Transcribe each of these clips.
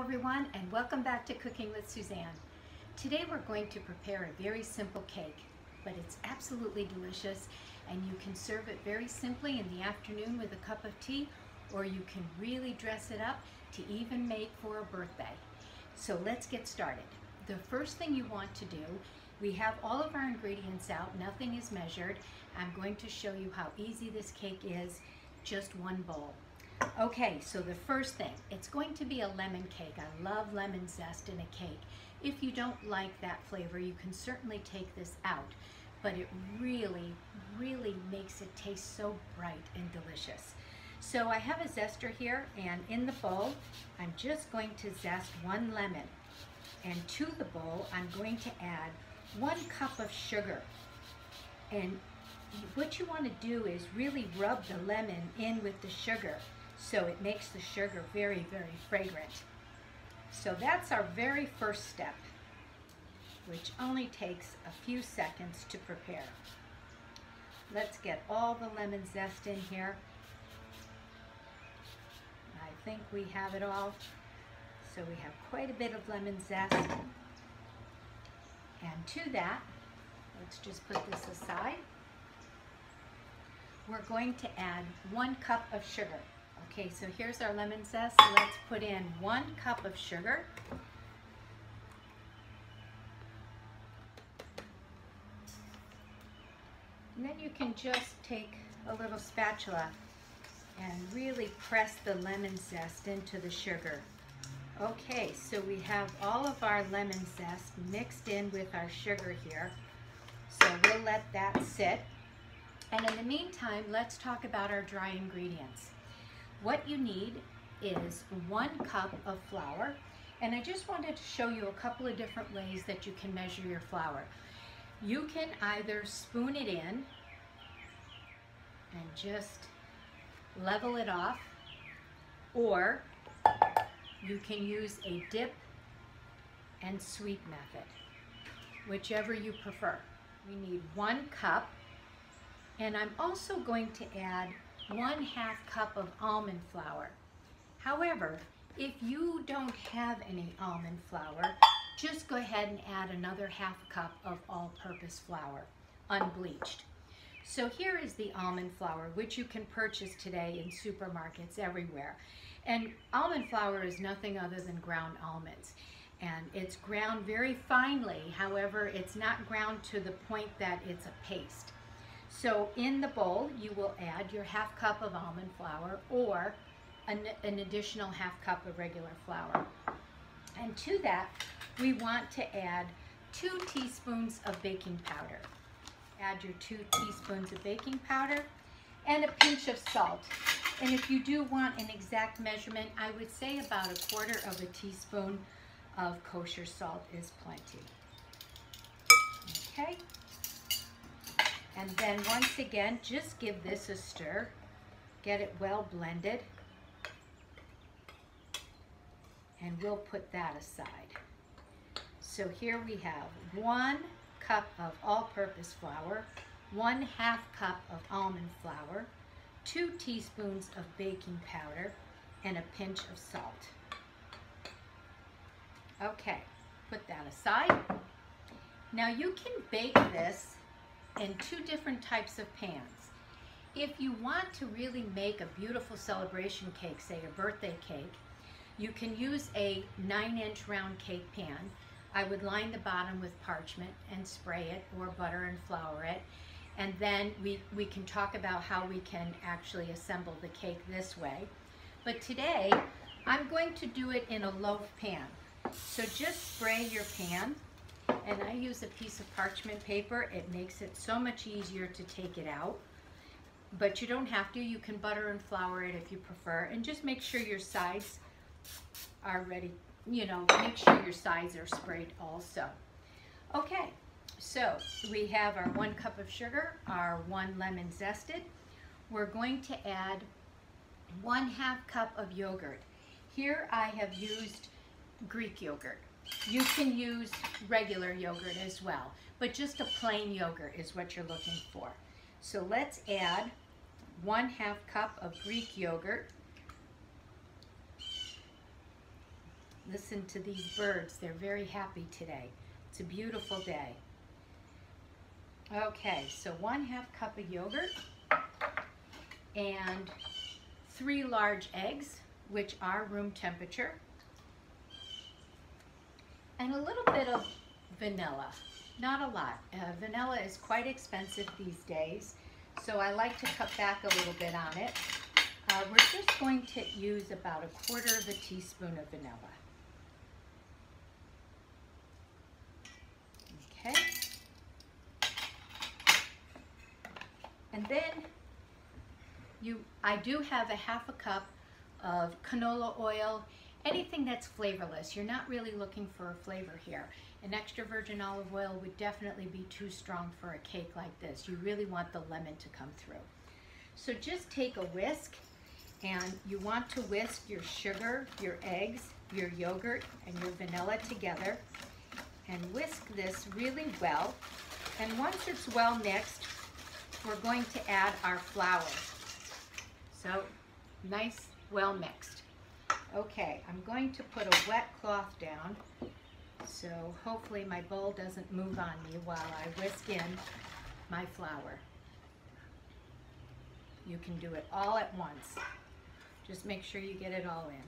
everyone, and welcome back to Cooking with Suzanne. Today we're going to prepare a very simple cake, but it's absolutely delicious, and you can serve it very simply in the afternoon with a cup of tea, or you can really dress it up to even make for a birthday. So let's get started. The first thing you want to do, we have all of our ingredients out, nothing is measured. I'm going to show you how easy this cake is, just one bowl. Okay, so the first thing, it's going to be a lemon cake. I love lemon zest in a cake. If you don't like that flavor, you can certainly take this out, but it really makes it taste so bright and delicious. So I have a zester here, and in the bowl, I'm just going to zest one lemon. And to the bowl, I'm going to add 1 cup of sugar. And what you want to do is really rub the lemon in with the sugar, so it makes the sugar very fragrant. So that's our very first step, which only takes a few seconds to prepare. Let's get all the lemon zest in here. I think we have it all. So we have quite a bit of lemon zest. And to that, let's just put this aside. We're going to add 1 cup of sugar. Okay, so here's our lemon zest. Let's put in 1 cup of sugar. And then you can just take a little spatula and really press the lemon zest into the sugar. Okay, so we have all of our lemon zest mixed in with our sugar here. So we'll let that sit. And in the meantime, let's talk about our dry ingredients. What you need is 1 cup of flour, and I just wanted to show you a couple of different ways that you can measure your flour. You can either spoon it in and just level it off, or you can use a dip and sweep method, whichever you prefer. We need 1 cup. And I'm also going to add 1/2 cup of almond flour. However, if you don't have any almond flour, just go ahead and add another 1/2 cup of all-purpose flour, unbleached. So here is the almond flour, which you can purchase today in supermarkets everywhere. And almond flour is nothing other than ground almonds. And it's ground very finely. However, it's not ground to the point that it's a paste. So in the bowl, you will add your 1/2 cup of almond flour, or an additional 1/2 cup of regular flour. And to that, we want to add 2 teaspoons of baking powder. Add your 2 teaspoons of baking powder and a pinch of salt. And if you do want an exact measurement, I would say about 1/4 of a teaspoon of kosher salt is plenty. Okay? And then once again, just give this a stir. Get it well blended. And we'll put that aside. So here we have 1 cup of all-purpose flour, 1/2 cup of almond flour, 2 teaspoons of baking powder, and a pinch of salt. Okay, put that aside. Now you can bake this in 2 different types of pans. If you want to really make a beautiful celebration cake, say a birthday cake, you can use a 9-inch round cake pan. I would line the bottom with parchment and spray it, or butter and flour it. And then we can talk about how we can actually assemble the cake this way. But today, I'm going to do it in a loaf pan. So just spray your pan. And I use a piece of parchment paper. It makes it so much easier to take it out. But you don't have to. You can butter and flour it if you prefer. And just make sure your sides are ready. You know, make sure your sides are sprayed also. Okay, so we have our 1 cup of sugar, our 1 lemon zested. We're going to add 1/2 cup of yogurt. Here I have used Greek yogurt. You can use regular yogurt as well, but just a plain yogurt is what you're looking for. So let's add 1/2 cup of Greek yogurt. Listen to these birds. They're very happy today. It's a beautiful day. Okay, so 1/2 cup of yogurt and 3 large eggs, which are room temperature, and a little bit of vanilla. Not a lot. Vanilla is quite expensive these days, so I like to cut back a little bit on it. We're just going to use about 1/4 teaspoon of vanilla. Okay. And then I do have 1/2 cup of canola oil, anything that's flavorless. You're not really looking for a flavor here. An extra virgin olive oil would definitely be too strong for a cake like this. You really want the lemon to come through. So just take a whisk, and you want to whisk your sugar, your eggs, your yogurt, and your vanilla together, and whisk this really well. And once it's well mixed, we're going to add our flour. So nice, well mixed. Okay, I'm going to put a wet cloth down, so hopefully my bowl doesn't move on me while I whisk in my flour. You can do it all at once. Just make sure you get it all in.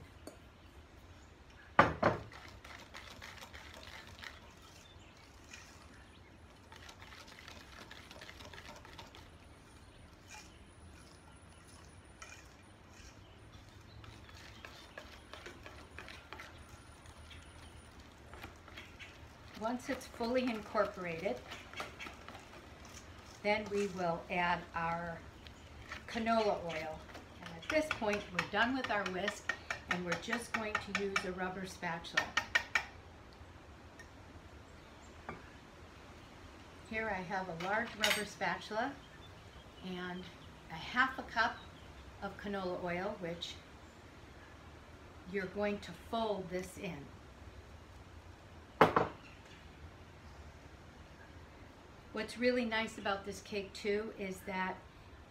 Once it's fully incorporated, then we will add our canola oil. And at this point, we're done with our whisk, and we're just going to use a rubber spatula. Here I have a large rubber spatula and 1/2 cup of canola oil, which you're going to fold this in. What's really nice about this cake too is that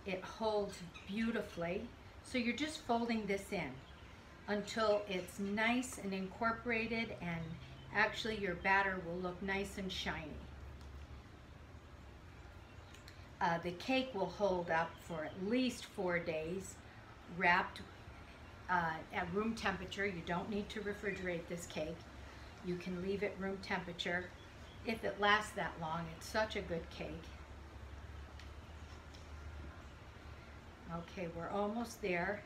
it holds beautifully. So you're just folding this in until it's nice and incorporated, and actually your batter will look nice and shiny. The cake will hold up for at least 4 days, wrapped at room temperature. You don't need to refrigerate this cake. You can leave it room temperature. If it lasts that long, it's such a good cake. Okay, we're almost there.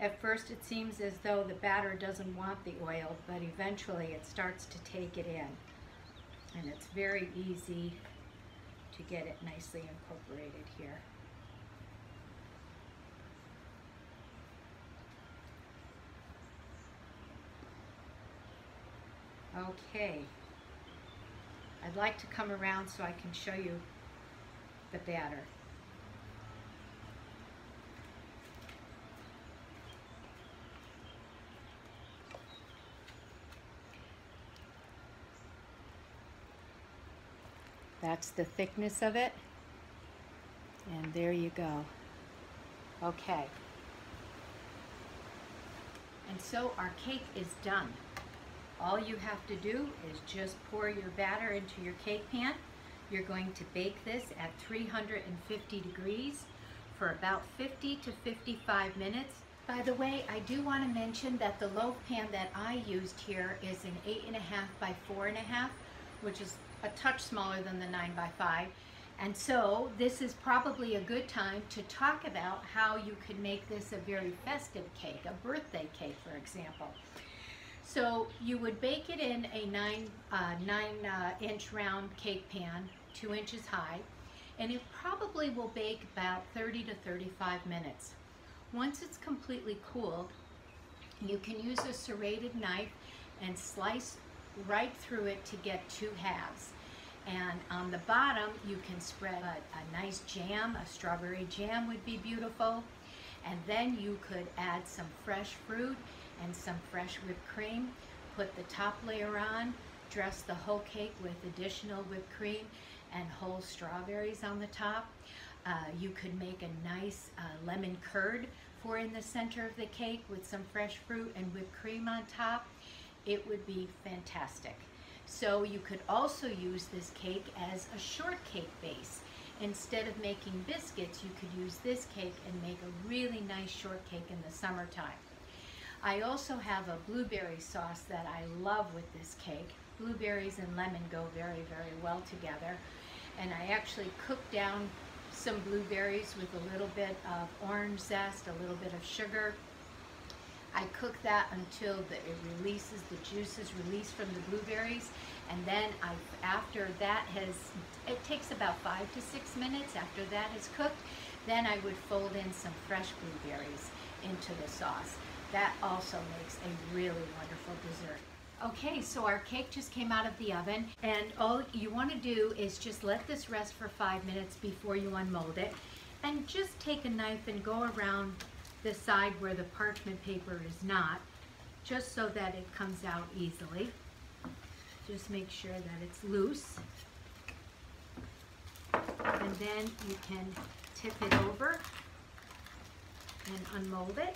At first it seems as though the batter doesn't want the oil, but eventually it starts to take it in. And it's very easy to get it nicely incorporated here. Okay. I'd like to come around so I can show you the batter. That's the thickness of it. And there you go. Okay. And so our cake is done. All you have to do is just pour your batter into your cake pan. You're going to bake this at 350 degrees for about 50 to 55 minutes. By the way, I do want to mention that the loaf pan that I used here is an 8.5 by 4.5, which is a touch smaller than the 9 by 5. And so this is probably a good time to talk about how you could make this a very festive cake, a birthday cake, for example. So you would bake it in a 9-inch round cake pan, 2 inches high, and it probably will bake about 30 to 35 minutes. Once it's completely cooled, you can use a serrated knife and slice right through it to get 2 halves. And on the bottom, you can spread a nice jam. A strawberry jam would be beautiful. And then you could add some fresh fruit and some fresh whipped cream. Put the top layer on, dress the whole cake with additional whipped cream and whole strawberries on the top. You could make a nice lemon curd for in the center of the cake with some fresh fruit and whipped cream on top. it would be fantastic. So you could also use this cake as a shortcake base. Instead of making biscuits, you could use this cake and make a really nice shortcake in the summertime. I also have a blueberry sauce that I love with this cake. Blueberries and lemon go very, very well together. And I actually cooked down some blueberries with a little bit of orange zest, a little bit of sugar. I cook that until it releases, the juices release from the blueberries, and then after that it takes about 5 to 6 minutes after that is cooked, then I would fold in some fresh blueberries into the sauce. That also makes a really wonderful dessert. Okay, so our cake just came out of the oven, and all you want to do is just let this rest for 5 minutes before you unmold it, and just take a knife and go around the side where the parchment paper is not, just so that it comes out easily. Just make sure that it's loose. And then you can tip it over and unmold it.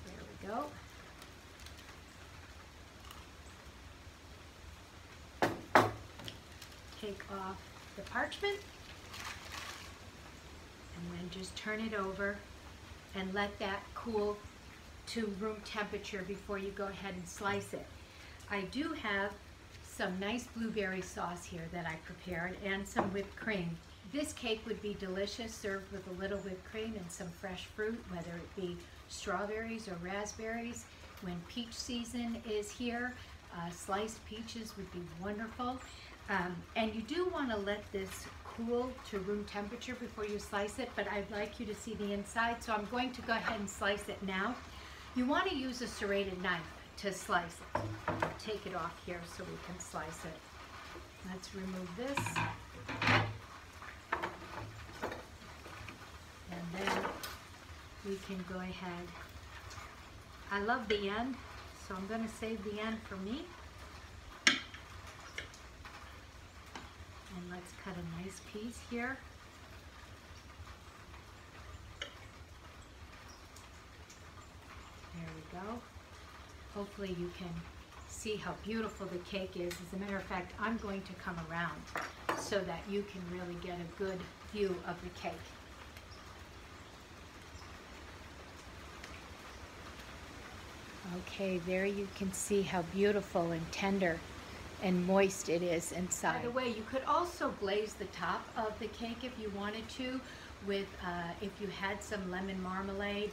There we go. Take off the parchment. And then just turn it over and let that cool to room temperature before you go ahead and slice it. I do have some nice blueberry sauce here that I prepared and some whipped cream. This cake would be delicious served with a little whipped cream and some fresh fruit, whether it be strawberries or raspberries. When peach season is here, sliced peaches would be wonderful. And you do want to let this cool to room temperature before you slice it, but I'd like you to see the inside, so I'm going to go ahead and slice it now. You want to use a serrated knife to slice it. Take it off here so we can slice it. Let's remove this. And then we can go ahead. I love the end, so I'm going to save the end for me. And let's cut a nice piece here. There we go. Hopefully you can see how beautiful the cake is. As a matter of fact, I'm going to come around so that you can really get a good view of the cake. Okay, there you can see how beautiful and tender and moist it is inside. By the way, you could also glaze the top of the cake if you wanted to with, if you had some lemon marmalade,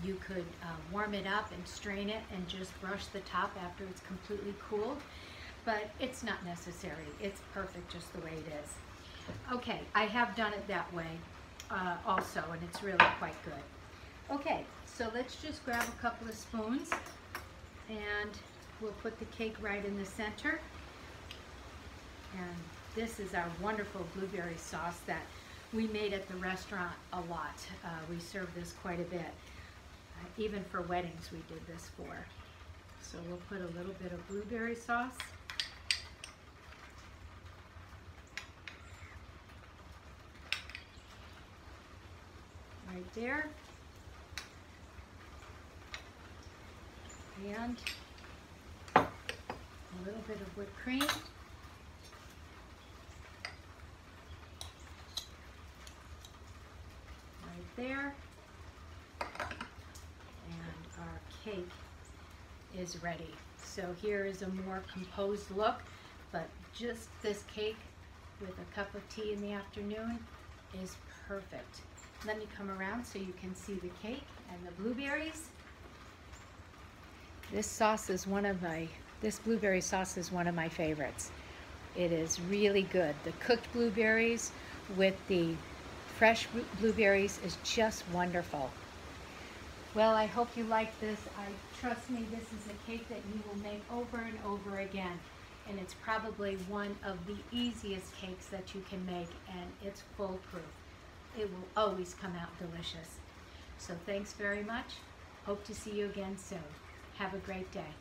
you could warm it up and strain it and just brush the top after it's completely cooled. But it's not necessary. It's perfect just the way it is. Okay, I have done it that way also, and it's really quite good. Okay, so let's just grab a couple of spoons and we'll put the cake right in the center. And this is our wonderful blueberry sauce that we made at the restaurant a lot. We serve this quite a bit. Even for weddings we did this for. So we'll put a little bit of blueberry sauce. Right there. And a little bit of whipped cream. Right there. And our cake is ready. So here is a more composed look, but just this cake with a cup of tea in the afternoon is perfect. Let me come around so you can see the cake and the blueberries. This sauce is this blueberry sauce is one of my favorites. It is really good. The cooked blueberries with the fresh blueberries is just wonderful. Well, I hope you like this. Trust me, this is a cake that you will make over and over again. And it's probably one of the easiest cakes that you can make, and it's foolproof. It will always come out delicious. So thanks very much. Hope to see you again soon. Have a great day.